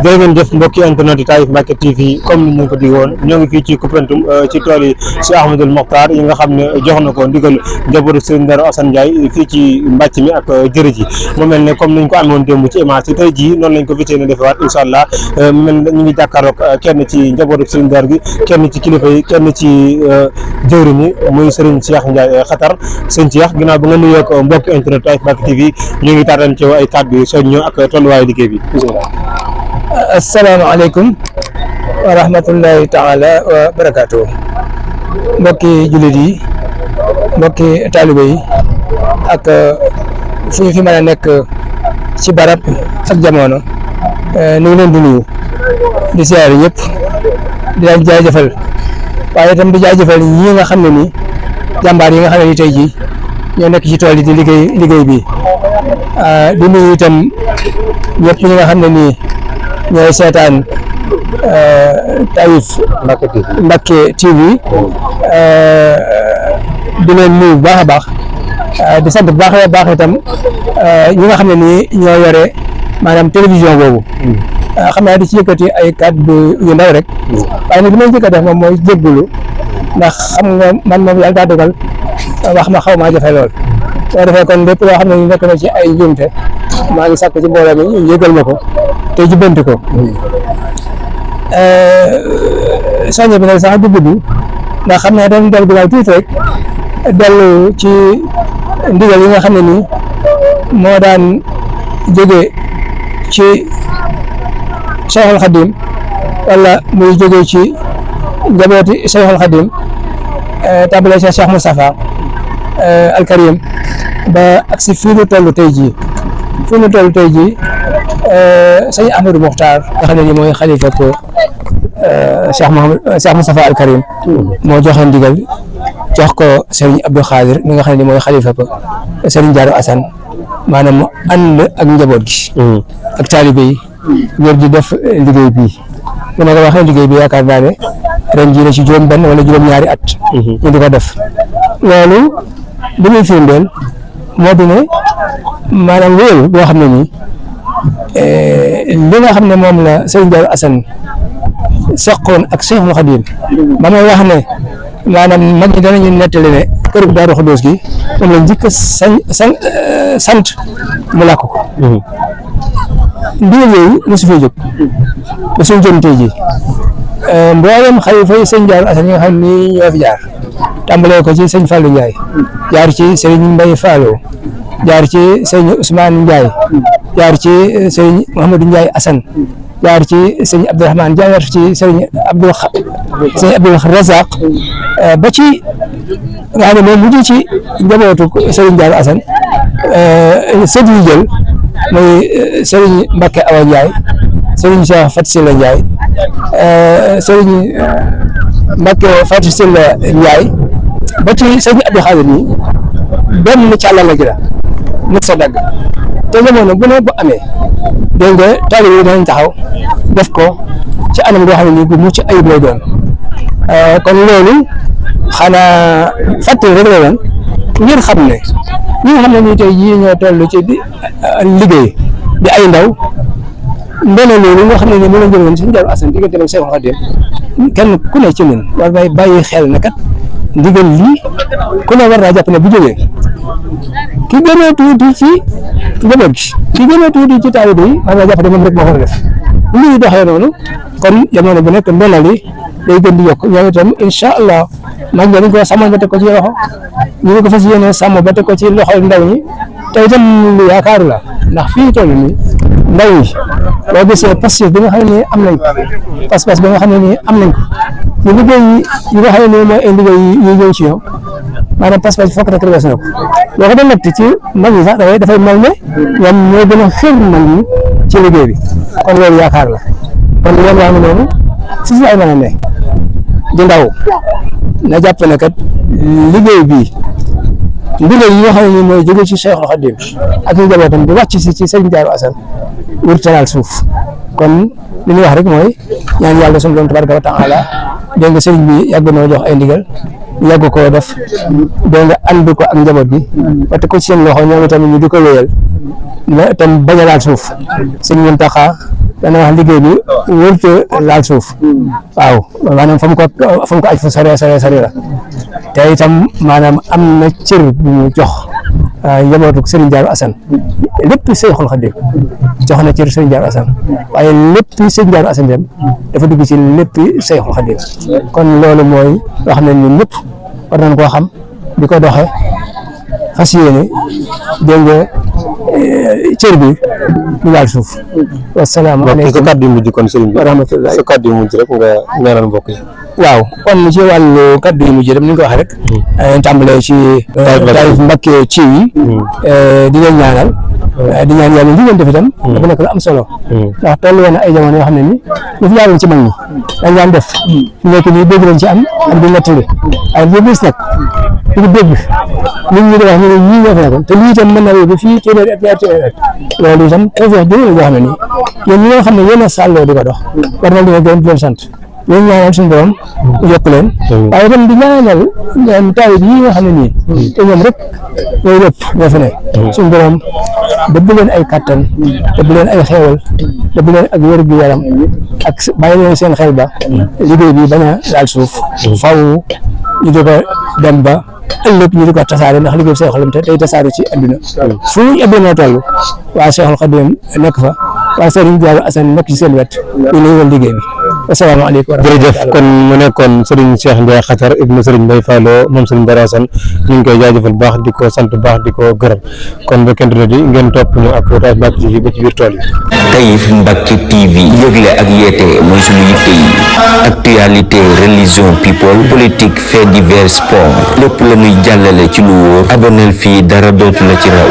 jërë ngeen jëf mbokki internet yi Taif Mbacke TV comme ni ñu ko diggoon ñoo ngi fii ci Koupentoum ci tool yi Cheikh Ahmadoul Mokhtar yi nga xam ne jox na ko ndigal njabootu Serigne Darou Assane Ndiaye fii ci mbàcc mi ak jërë ji mu mel ne comme niñ ko amoon démb ci image yi tey jii noonu lañ ko fitee ne defewaat incha allah mu mel ne ñu ngi jàkkaarloog kenn ci njabootu Serigne Darou gi kenn ci kilifa yi kenn ci jëwriñ yi muy Serigne Cheikh Ndiaye xatar sëñ Cheikh ginnaaw ba nga nuyoo ak mbokki internet Taif Mbacke TV ñu ngi taataan ci ay kàddu yu soññoo ak tolluwaayu liggéey bi. asalaamaaleykum wa rahmatullahi taala wa barakaatu mbokki jullit yi mbokki taalibe yi ak fu ñu fi mën a nekk ci barab ak jamono ñu ngi leen di nuyu di siyaare ñëpp di leen jaajëfal waaye itam di jaajëfal ñi nga xam ne ni jàmbaar yi nga xam ne ni tey jii ñoo nekk ci tool yi di liggéey bi di nuyu itam ñëpp ñi nga xam ne nii ñooy seetaan Taif Mbacke TV di leen nuyu bu baax a baax di sant bu baax a baax itam ñi nga xam ne nii ñoo yore maanaam télévision boobu xam naa di ci yëkkati ay kàddu yu ndaw rek waaye nag li may njëkk a def moom mooy jéggulu ndax xam nga man moom yàlla daa dogal wax ma xaw maa jafe lool soo defee kon lépp loo xam ne nekk na ci ay njuumte maa ngi sàkk ci mbooloo mi ñu yëgal ma ko te jubbanti ko soññe bi nag sax du gudd ndax xam naa dañ dellu ginnaaw tuuti rek dellu ci ndigal yi nga xam ne nii moo daan jóge ci Cheikhul Khadim wala muy jóge ci njabooti Cheikhul Khadim tàmbalee ci Cheikh Moustapha Al Karim ba ak si fii nu toll tey jii sëñ Ahmadou Mokhtar nga xam ne ni mooy xalifa ko Cheikh Moustapha Al Karim moo joxe ndigal jox ko Serigne Abdou Khadir mi nga xam ne ni mooy xalifa ko Serigne Darou Assane maanaam mu ànd ak njaboot gi ak taalibe yi ñëpp di def liggéey bii bu ma ko waxee liggéey bi yaakaar naa ne ren jii la ci juróom benn wala juróom ñaari at ñu di ko def loolu li muy firndeel moo di ne maanaam wéeru boo xam ne nii li nga xam ne moom la Serigne Darou Assane seqoon ak Cheikhul Khadim ba may wax ne maanaam mag ñi danañu nettali ne kër gu Daaru Xudoos gi moom la njëkk sant mu làkk ko ndigal yooyu mosu fee jóg ba suñu jëm tey ji mboolem xalifa yi sëñ Darou Assane yi nga xam ne nii ñoo fi jaar tàmbalee ko ci sëñ Fallou Ndiaye jaar ci Serigne Mbaye Fallo jaar ci sëñ Ousmane Ndiaye jaar ci sëñ Mouhamadou Ndiaye Assane jaar ci sëñ Abdourahmane jaar ci sëñ Abdoul Razak ba ci nga xam ne moom mujj ci njabootu Serigne Darou Assane sët yi jël muy Serigne Mbacke Awa Ndiaye Serigne Cheikh Fatou Sylla Ndiaye Serigne Mbacke Fatou Sylla Ndiaye ba ci sëñ Abdou Khadir nii benn càllala gi la mut sa dagg te jamono bu ne bu amee dégg nga taalibe yi danañ taxaw def ko ci anam goo xam ne nii bu mucc ayib lay doon kon loolu xanaa fàttali rek la doon ngir xam ne ñi nga xam ne nii tey jii ñoo toll ci liggéey di ay ndaw ndono loolu nga xam ne nii mën a jëloon Serigne Darou Assane diggante ak Cheikhul Khadim kenn ku ne ci ñun war ngay bàyyi xel ne kat ndigal lii ku ne war naa jàpp ne bu jógee ki gën a tuuti ci njaboot gi ki gën a tuuti ci taalibe yi war naa jàpp ne moom rek moo ko def bu ñuy doxee noonu kon jamono bu nekk ndonal yi day gën di yokk ñoom itam incha allah mag ñi dañ ko sàmmoon ba teg ko ci loxo ñu ngi ko fas yéene sàmm ba teg ko ci loxo ndaw ñi te itam lu yaakaaru la ndax fii toll nii ndaw yi boo gisee passif bi nga xam ne nii am nañ ko pas-pas bi nga xam ne nii am nañ ko ñu liggéey yi nga xam ne nii mooy ay liggéey yi ñëw ci ñoom maanaam pas-pas fokk rek rewees na ko boo ko doon natt ci mag ñi sax dafay mel ne ñoom ñoo gën a xër mag ñi ci liggéey bi kon loolu yaakaar la kon yoon waa ngi noonu si ay mën a ne di ndaw na jàpp ne kat liggéey bii ndigal yi nga xam ne nii mooy jóge ci Cheikhul Khadim ak ñu njabootam di wàcc si ci Serigne Darou Assane wurtalaal suuf kon li ñuy wax rek mooy ñaan yàlla sunu borom tabaraka wa taala dégg nga sëriñ bi yàgg noo jox ay ndigal yàgg koo def dégg nga ànd ko ak njaboot gi ba te ko ci seen loxo ñoom tamit ñu di ko wéyal tam bañ a laal suuf sëñ Mountakha dana wax liggéey bi wërte laal suuf waaw maanaam fa mu ko aj fu sore la te itam maanaam am na cër bu mu jox njabootu Serigne Darou Assane lépp Seexul Xadiim jox na cër Serigne Darou Assane waaye lépp Serigne Darou Assane dem dafa dugg ci lépp Seexul Xadiim kon loolu mooy wax nañ ñun ñëpp war nañ koo xam di ko doxe fas yéene dégg nga cër bi ñu laal suuf. wasalaamaaleykum sa kàddu yu mujj kon sëriñ bi wa rahmatulah sa kàddu yu mujj rek nga ñaanal mbokk yi. waaw kon ci wàllu kàddu yu mujj rek ni nga ko waxee rek. tàmbalee ci Taïf Mbacké ci yi di leen ñaanal di ñaan yàlla li ngeen def itam dafa nekk lu am solo ndax toll woon na ay jamono yoo xam ne ni lu fi yàlla ci mag ñi dañ daan def ñu nekk nii dégg lañ ci am ak di nettali ay lu gis nag di ko dégg nit ñi di wax ñu ne ñii ñoo fi nekkoon te lii itam mën na yóbbu fii téeméeri at ñaar téeméeri at loolu itam tawfeex jëlee la joo xam ne nii yéen ñi nga xam ne yéen a sàlloo di ko dox war na leen gën di leen sant yéen ñaanal suñu borom yokk leen waaye itam di ñaanal taawit yi nga xam ne nii te ñoom rek ñooy lépp ñoo fi ne suñu borom dëbb leen ay kattan dëbb leen ay xeewal dëbb leen ak wér gu yaram ak bàyyi leen seen xel ba liggéey bi bañ a laal suuf faw ñu di ko dem ba ëllëg ñu di ko tasaare ndax liggéey bi Seexul Xadiim te day tasaare ci adduna fu ñu adduna toll waa Seexul Xadiim nekk fa waa Serigne Darou Assane nekk ci seen wet ñu lay wal liggéey bi asalaamaaleykum. jërëjëf kon mu nekkoon Serigne Cheikh Ndiaye Khatar ibnu Serigne Mbaye Fallo moom Serigne Darou Assane ñu ngi koy jaajëfal baax di ko sant baax di ko gërëm kon ba kenn du di ngeen topp ñu ak Taïf Mbacké TV ba ci biir tool yi. Taïf Mbacké TV yëgle ak yeete mooy suñu yitte yi actualité religion people politique fait divers sport lépp la ñuy jàllale ci lu wóor aboneel fii dara dootu la ci raw.